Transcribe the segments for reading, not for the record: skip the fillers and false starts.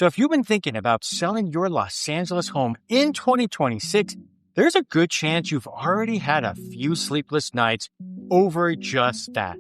So if you've been thinking about selling your Los Angeles home in 2026, there's a good chance you've already had a few sleepless nights over just that.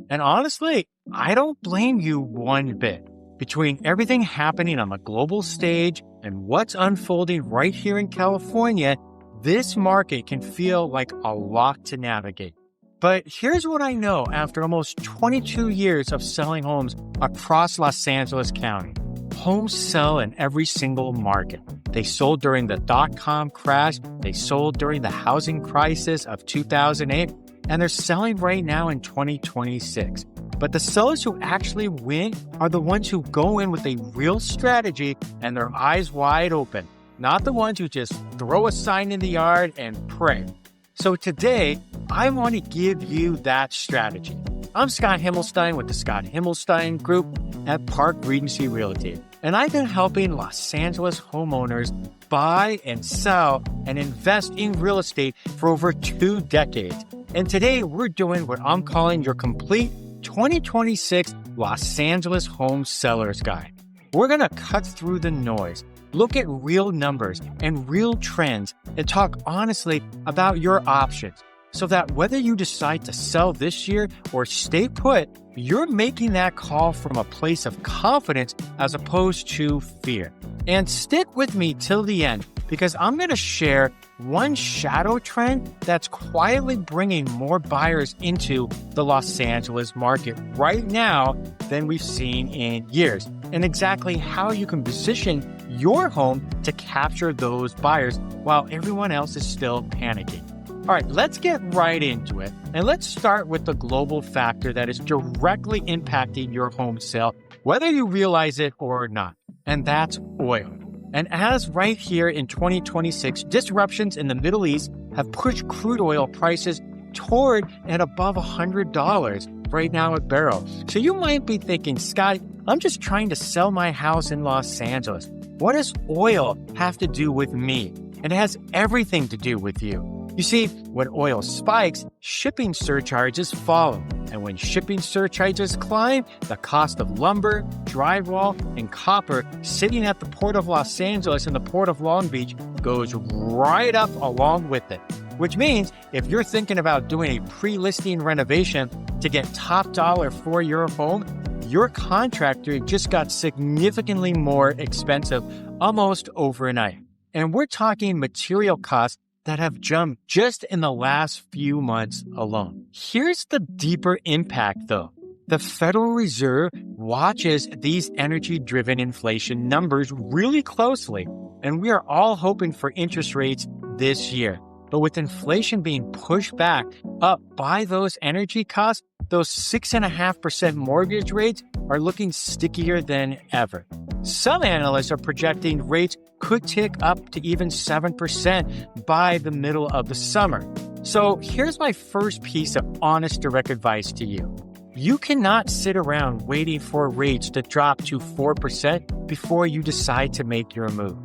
And honestly, I don't blame you one bit. Between everything happening on the global stage and what's unfolding right here in California, this market can feel like a lot to navigate. But here's what I know after almost 22 years of selling homes across Los Angeles County. Homes sell in every single market. They sold during the dot-com crash, they sold during the housing crisis of 2008, and they're selling right now in 2026. But the sellers who actually win are the ones who go in with a real strategy and their eyes wide open, not the ones who just throw a sign in the yard and pray. So today, I want to give you that strategy. I'm Scott Himmelstein with the Scott Himmelstein Group at Park Regency Realty, and I've been helping Los Angeles homeowners buy and sell and invest in real estate for over 2 decades. And today, we're doing what I'm calling your complete 2026 Los Angeles Home Sellers Guide. We're going to cut through the noise, look at real numbers and real trends, and talk honestly about your options so that whether you decide to sell this year or stay put, you're making that call from a place of confidence as opposed to fear. And stick with me till the end because I'm going to share one shadow trend that's quietly bringing more buyers into the Los Angeles market right now than we've seen in years, and exactly how you can position your home to capture those buyers while everyone else is still panicking. All right, let's get right into it. And let's start with the global factor that is directly impacting your home sale, whether you realize it or not. And that's oil. And as right here in 2026, disruptions in the Middle East have pushed crude oil prices toward and above $100 right now a barrel. So you might be thinking, Scott, I'm just trying to sell my house in Los Angeles. What does oil have to do with me? And it has everything to do with you. You see, when oil spikes, shipping surcharges follow. And when shipping surcharges climb, the cost of lumber, drywall, and copper sitting at the Port of Los Angeles and the Port of Long Beach goes right up along with it. Which means if you're thinking about doing a pre-listing renovation to get top dollar for your home, your contractor just got significantly more expensive almost overnight. And we're talking material costs that have jumped just in the last few months alone. Here's the deeper impact, though. The Federal Reserve watches these energy-driven inflation numbers really closely, and we are all hoping for interest rates this year. But with inflation being pushed back up by those energy costs, those 6.5% mortgage rates are looking stickier than ever. Some analysts are projecting rates could tick up to even 7% by the middle of the summer. So here's my first piece of honest direct advice to you. You cannot sit around waiting for rates to drop to 4% before you decide to make your move.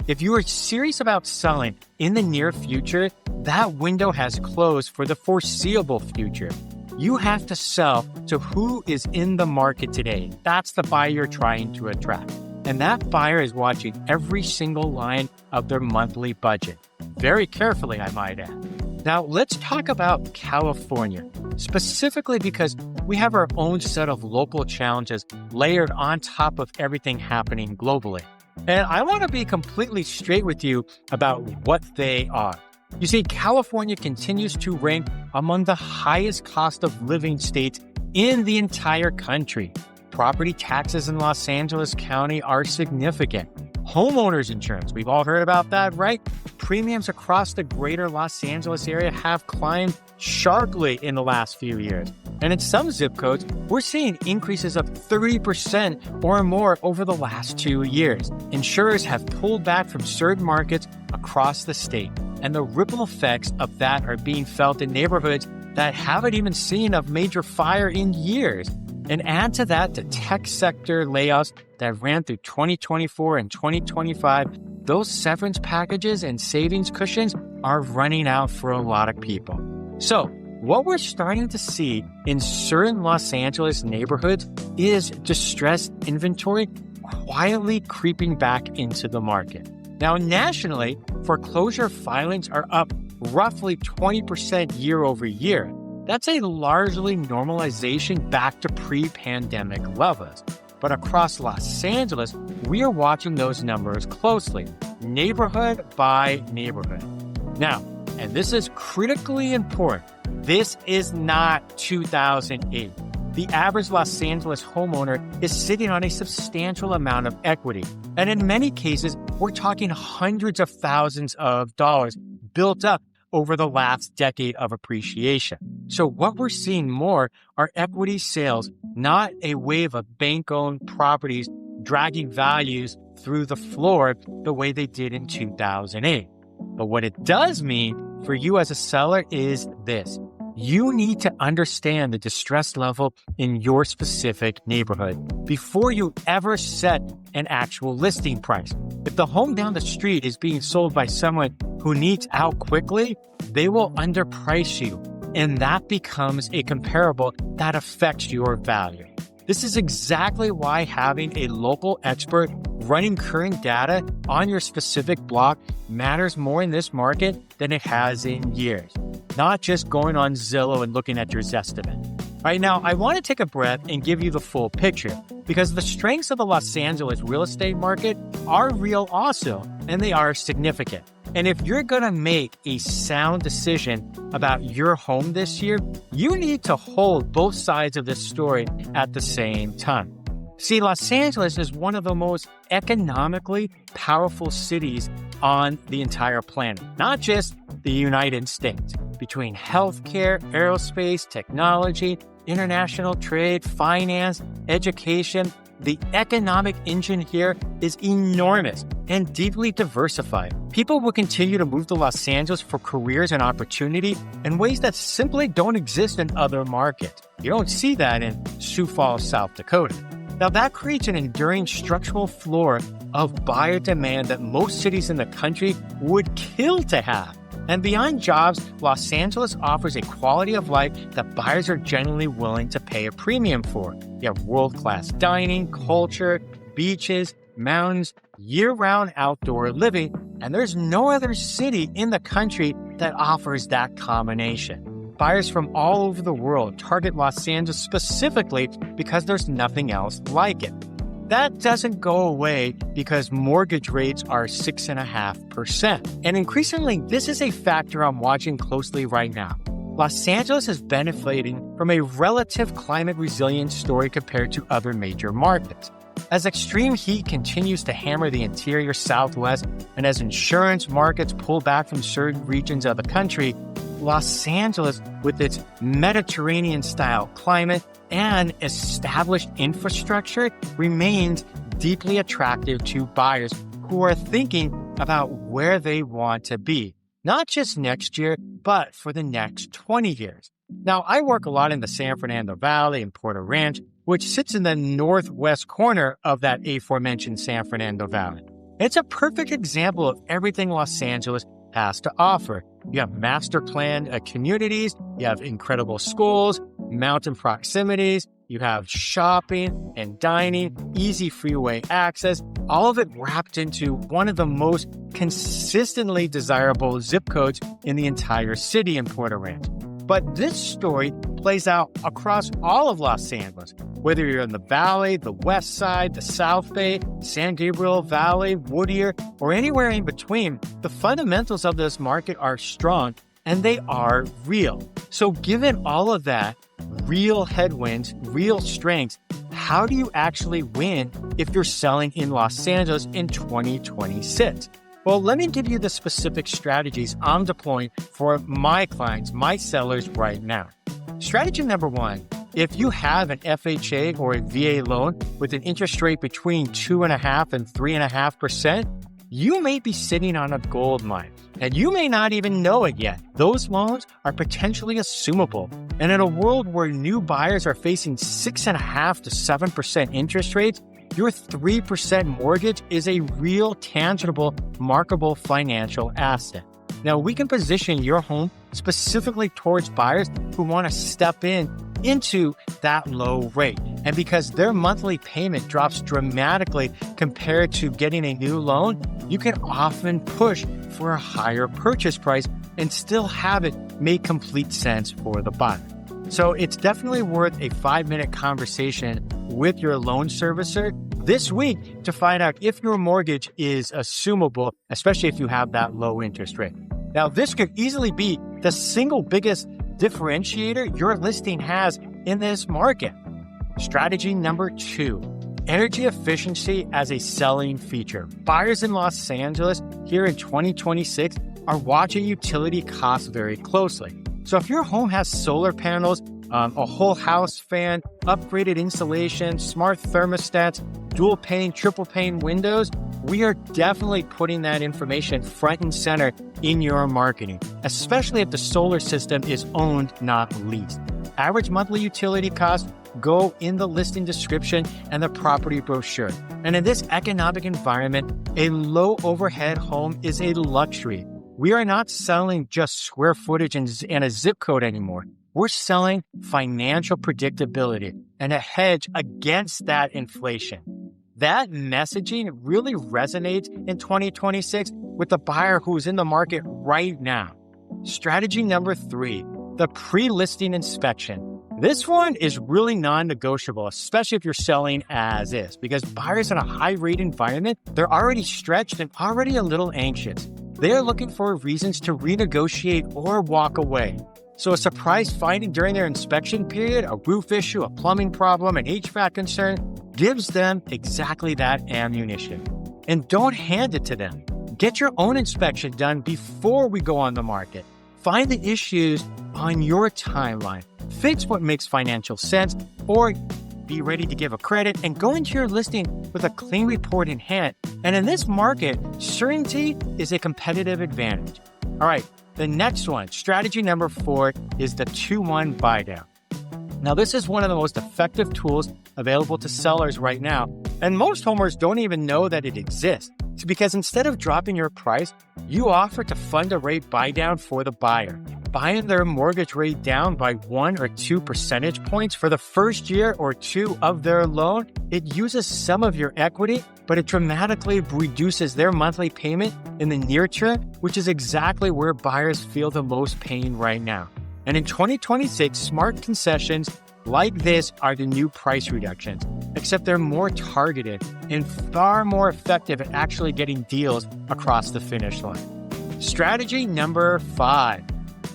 If you are serious about selling in the near future, that window has closed for the foreseeable future. You have to sell to who is in the market today. That's the buyer you're trying to attract. And that buyer is watching every single line of their monthly budget. Very carefully, I might add. Now, let's talk about California, specifically because we have our own set of local challenges layered on top of everything happening globally. And I want to be completely straight with you about what they are. You see, California continues to rank among the highest cost of living states in the entire country. Property taxes in Los Angeles County are significant. Homeowners insurance, we've all heard about that, right? Premiums across the greater Los Angeles area have climbed sharply in the last few years. And in some zip codes, we're seeing increases of 30% or more over the last 2 years. Insurers have pulled back from certain markets across the state, and the ripple effects of that are being felt in neighborhoods that haven't even seen a major fire in years. And add to that the tech sector layoffs that ran through 2024 and 2025, those severance packages and savings cushions are running out for a lot of people. So what we're starting to see in certain Los Angeles neighborhoods is distressed inventory quietly creeping back into the market. Now, nationally, foreclosure filings are up roughly 20% year over year. That's a largely normalization back to pre-pandemic levels. But across Los Angeles, we are watching those numbers closely, neighborhood by neighborhood. Now, and this is critically important, this is not 2008. The average Los Angeles homeowner is sitting on a substantial amount of equity. And in many cases, we're talking hundreds of thousands of dollars built up over the last decade of appreciation. So what we're seeing more are equity sales, not a wave of bank-owned properties dragging values through the floor the way they did in 2008. But what it does mean for you as a seller is this. You need to understand the distress level in your specific neighborhood before you ever set an actual listing price. If the home down the street is being sold by someone who needs out quickly, they will underprice you, and that becomes a comparable that affects your value. This is exactly why having a local expert running current data on your specific block matters more in this market than it has in years. Not just going on Zillow and looking at your Zestimate. Right now, I want to take a breath and give you the full picture because the strengths of the Los Angeles real estate market are real also, and they are significant. And if you're going to make a sound decision about your home this year, you need to hold both sides of this story at the same time. See, Los Angeles is one of the most economically powerful cities on the entire planet, not just the United States. Between healthcare, aerospace, technology, international trade, finance, education, the economic engine here is enormous and deeply diversified. People will continue to move to Los Angeles for careers and opportunity in ways that simply don't exist in other markets. You don't see that in Sioux Falls, South Dakota. Now, that creates an enduring structural floor of buyer demand that most cities in the country would kill to have. And beyond jobs, Los Angeles offers a quality of life that buyers are generally willing to pay a premium for. You have world-class dining, culture, beaches, mountains, year-round outdoor living, and there's no other city in the country that offers that combination. Buyers from all over the world target Los Angeles specifically because there's nothing else like it. That doesn't go away because mortgage rates are 6.5%. And increasingly, this is a factor I'm watching closely right now. Los Angeles is benefiting from a relative climate resilience story compared to other major markets. As extreme heat continues to hammer the interior Southwest and as insurance markets pull back from certain regions of the country, Los Angeles, with its Mediterranean-style climate and established infrastructure, remains deeply attractive to buyers who are thinking about where they want to be, not just next year, but for the next 20 years. Now, I work a lot in the San Fernando Valley and Porter Ranch, which sits in the northwest corner of that aforementioned San Fernando Valley. It's a perfect example of everything Los Angeles has to offer. You have master planned communities, you have incredible schools, mountain proximities, you have shopping and dining, easy freeway access, all of it wrapped into one of the most consistently desirable zip codes in the entire city in Porter Ranch. But this story plays out across all of Los Angeles, whether you're in the Valley, the West Side, the South Bay, San Gabriel Valley, Whittier, or anywhere in between. The fundamentals of this market are strong and they are real. So given all of that, real headwinds, real strengths, how do you actually win if you're selling in Los Angeles in 2026? Well, let me give you the specific strategies I'm deploying for my clients, my sellers right now. Strategy number one, if you have an FHA or a VA loan with an interest rate between 2.5% and 3.5%, you may be sitting on a gold mine, and you may not even know it yet. Those loans are potentially assumable. And in a world where new buyers are facing 6.5% to 7% interest rates, your 3% mortgage is a real, tangible, marketable financial asset. Now, we can position your home specifically towards buyers who want to step into that low rate. And because their monthly payment drops dramatically compared to getting a new loan, you can often push for a higher purchase price and still have it make complete sense for the buyer. So it's definitely worth a 5-minute conversation with your loan servicer this week to find out if your mortgage is assumable, especially if you have that low interest rate. Now, this could easily be the single biggest differentiator your listing has in this market. Strategy number 2, energy efficiency as a selling feature. Buyers in Los Angeles here in 2026 are watching utility costs very closely. So if your home has solar panels, a whole house fan, upgraded insulation, smart thermostats, dual pane, triple pane windows, we are definitely putting that information front and center in your marketing, especially if the solar system is owned, not leased. Average monthly utility costs go in the listing description and the property brochure. And in this economic environment, a low overhead home is a luxury. We are not selling just square footage and a zip code anymore. We're selling financial predictability and a hedge against that inflation. That messaging really resonates in 2026 with the buyer who's in the market right now. Strategy number 3, the pre-listing inspection. This one is really non-negotiable, especially if you're selling as is, because buyers in a high-rate environment, they're already stretched and already a little anxious. They're looking for reasons to renegotiate or walk away. So a surprise finding during their inspection period, a roof issue, a plumbing problem, an HVAC concern, gives them exactly that ammunition. And don't hand it to them. Get your own inspection done before we go on the market. Find the issues on your timeline. Fix what makes financial sense, or be ready to give a credit and go into your listing with a clean report in hand. And in this market, certainty is a competitive advantage. All right, the next one, strategy number 4, is the 2-1 Buydown. Now, this is one of the most effective tools available to sellers right now, and most homeowners don't even know that it exists. It's because instead of dropping your price, you offer to fund a rate buydown for the buyer, buying their mortgage rate down by 1 or 2 percentage points for the first year or 2 of their loan. It uses some of your equity, but it dramatically reduces their monthly payment in the near term, which is exactly where buyers feel the most pain right now. And in 2026, smart concessions like this are the new price reductions, except they're more targeted and far more effective at actually getting deals across the finish line. Strategy number 5.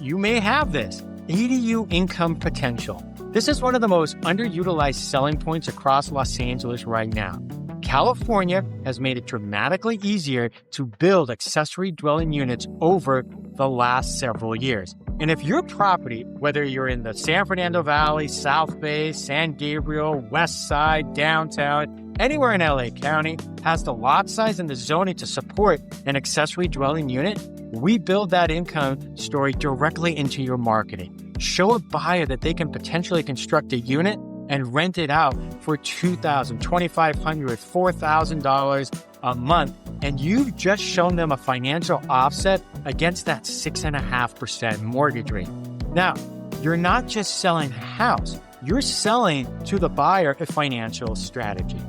You may have this, ADU income potential. This is one of the most underutilized selling points across Los Angeles right now. California has made it dramatically easier to build accessory dwelling units over the last several years. And if your property, whether you're in the San Fernando Valley, South Bay, San Gabriel, West Side, downtown, anywhere in LA County, has the lot size and the zoning to support an accessory dwelling unit, we build that income story directly into your marketing. Show a buyer that they can potentially construct a unit and rent it out for $2,000, $2,500, $4,000 a month, and you've just shown them a financial offset against that 6.5% mortgage rate. Now, you're not just selling a house, you're selling to the buyer a financial strategy.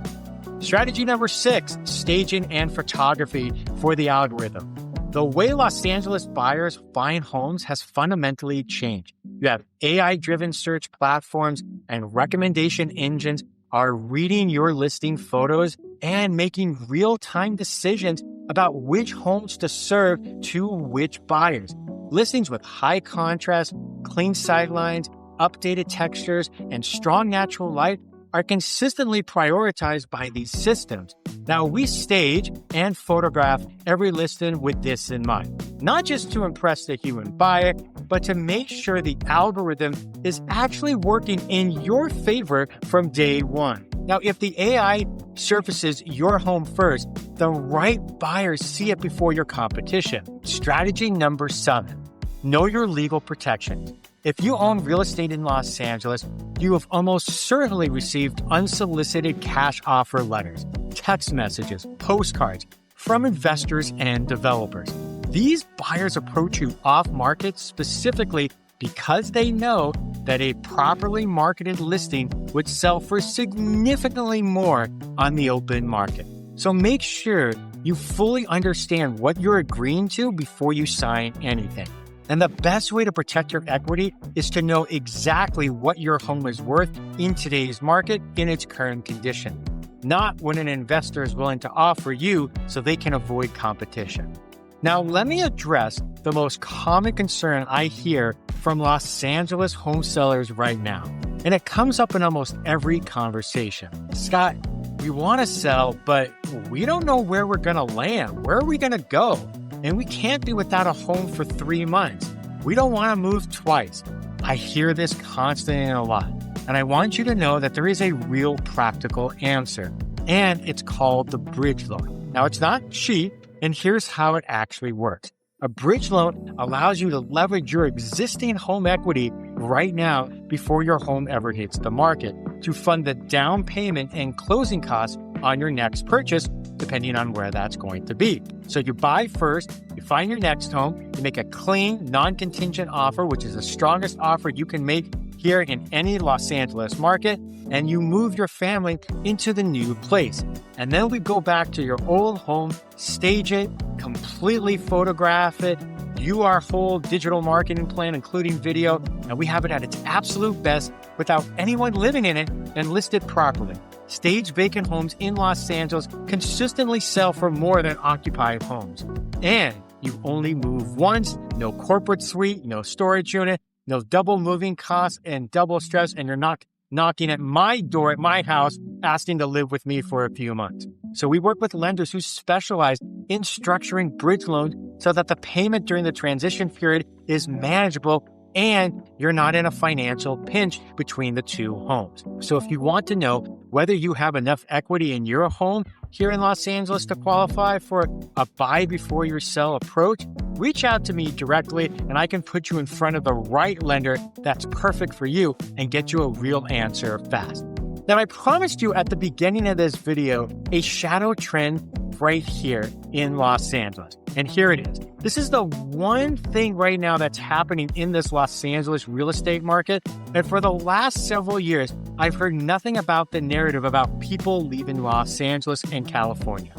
Strategy number 6, staging and photography for the algorithm. The way Los Angeles buyers find homes has fundamentally changed. You have AI-driven search platforms and recommendation engines are reading your listing photos and making real-time decisions about which homes to serve to which buyers. Listings with high contrast, clean sightlines, updated textures, and strong natural light are consistently prioritized by these systems. Now, we stage and photograph every listing with this in mind, not just to impress the human buyer, but to make sure the algorithm is actually working in your favor from day one. Now, if the AI surfaces your home first, the right buyers see it before your competition. Strategy number 7, know your legal protections. If you own real estate in Los Angeles, you have almost certainly received unsolicited cash offer letters, text messages, postcards from investors and developers. These buyers approach you off market specifically because they know that a properly marketed listing would sell for significantly more on the open market. So make sure you fully understand what you're agreeing to before you sign anything. And the best way to protect your equity is to know exactly what your home is worth in today's market in its current condition, not what an investor is willing to offer you so they can avoid competition. Now, let me address the most common concern I hear from Los Angeles home sellers right now. And it comes up in almost every conversation. Scott, we want to sell, but we don't know where we're going to land. Where are we going to go? And we can't be without a home for 3 months. We don't want to move twice. I hear this constantly and a lot. And I want you to know that there is a real practical answer. And it's called the bridge loan. Now, it's not cheap. And here's how it actually works. A bridge loan allows you to leverage your existing home equity right now before your home ever hits the market to fund the down payment and closing costs on your next purchase, depending on where that's going to be. So you buy first, you find your next home, you make a clean, non-contingent offer, which is the strongest offer you can make here in any Los Angeles market, and you move your family into the new place. And then we go back to your old home, stage it, completely photograph it, view our whole digital marketing plan, including video, and we have it at its absolute best without anyone living in it and listed properly. Stage vacant homes in Los Angeles consistently sell for more than occupied homes. And you only move once, no corporate suite, no storage unit, no double moving costs and double stress, and you're not knocking at my door at my house asking to live with me for a few months. So we work with lenders who specialize in structuring bridge loans so that the payment during the transition period is manageable and you're not in a financial pinch between the two homes. So if you want to know whether you have enough equity in your home here in Los Angeles to qualify for a buy before you sell approach, reach out to me directly and I can put you in front of the right lender that's perfect for you and get you a real answer fast. Now, I promised you at the beginning of this video a shadow trend right here in Los Angeles. And here it is. This is the one thing right now that's happening in this Los Angeles real estate market. And for the last several years, I've heard nothing about the narrative about people leaving Los Angeles and California.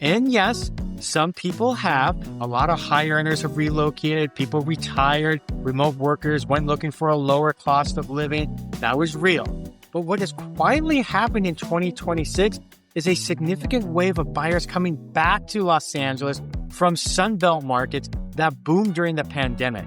And yes, some people have. A lot of high earners have relocated. People retired. Remote workers went looking for a lower cost of living. That was real. But what has quietly happened in 2026 is a significant wave of buyers coming back to Los Angeles from Sunbelt markets that boomed during the pandemic.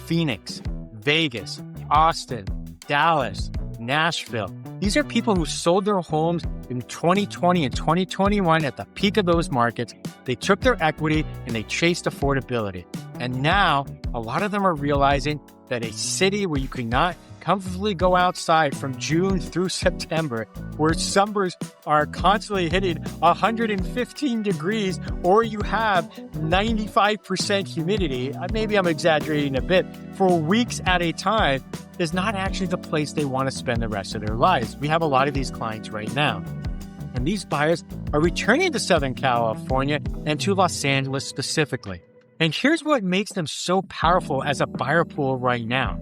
Phoenix, Vegas, Austin, Dallas, Nashville. These are people who sold their homes in 2020 and 2021 at the peak of those markets. They took their equity and they chased affordability. And now a lot of them are realizing that a city where you cannot comfortably go outside from June through September, where summers are constantly hitting 115 degrees, or you have 95% humidity, maybe I'm exaggerating a bit, for weeks at a time, is not actually the place they want to spend the rest of their lives. We have a lot of these clients right now. And these buyers are returning to Southern California and to Los Angeles specifically. And here's what makes them so powerful as a buyer pool right now.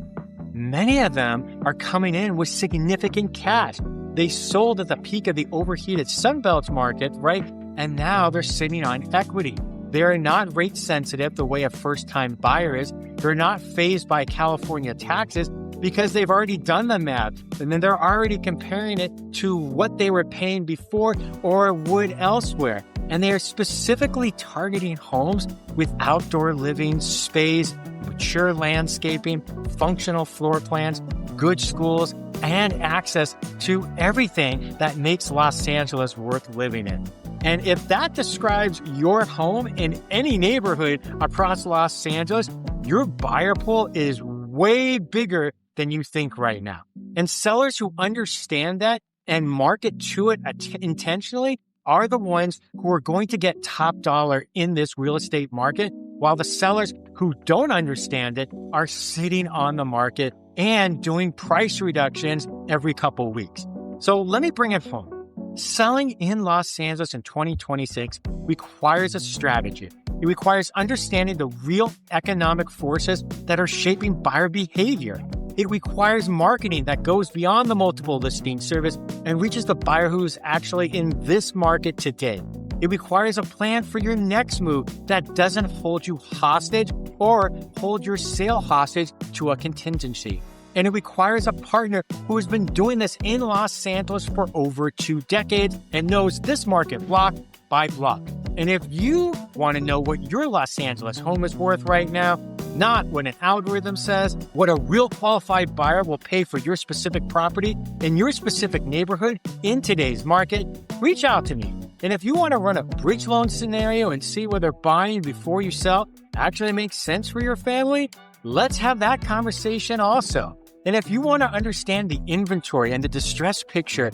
Many of them are coming in with significant cash. They sold at the peak of the overheated Sunbelt market, right? And now they're sitting on equity. They're not rate sensitive the way a first-time buyer is. They're not fazed by California taxes because they've already done the math. And then they're already comparing it to what they were paying before or would elsewhere. And they are specifically targeting homes with outdoor living space, mature landscaping, functional floor plans, good schools, and access to everything that makes Los Angeles worth living in. And if that describes your home in any neighborhood across Los Angeles, your buyer pool is way bigger than you think right now. And sellers who understand that and market to it intentionally are the ones who are going to get top dollar in this real estate market, while the sellers who don't understand it are sitting on the market and doing price reductions every couple weeks. So let me bring it home. Selling in Los Angeles in 2026 requires a strategy. It requires understanding the real economic forces that are shaping buyer behavior. It requires marketing that goes beyond the multiple listing service and reaches the buyer who is actually in this market today. It requires a plan for your next move that doesn't hold you hostage or hold your sale hostage to a contingency. And it requires a partner who has been doing this in Los Angeles for over 2 decades and knows this market block by block. And if you want to know what your Los Angeles home is worth right now, not what an algorithm says, what a real qualified buyer will pay for your specific property in your specific neighborhood in today's market, reach out to me. And if you want to run a bridge loan scenario and see whether buying before you sell actually makes sense for your family, let's have that conversation also. And if you want to understand the inventory and the distress picture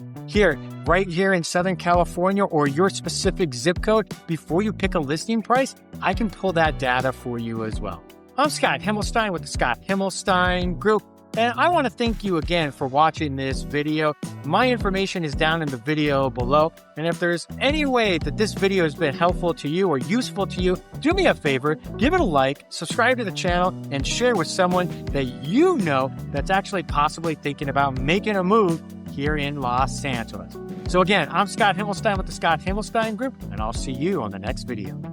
right here in Southern California or your specific zip code before you pick a listing price, I can pull that data for you as well. I'm Scott Himmelstein with the Scott Himmelstein Group, and I want to thank you again for watching this video. My information is down in the video below, and if there's any way that this video has been helpful to you or useful to you, do me a favor, give it a like, subscribe to the channel, and share with someone that you know that's actually possibly thinking about making a move here in Los Angeles. So again, I'm Scott Himmelstein with the Scott Himmelstein Group, and I'll see you on the next video.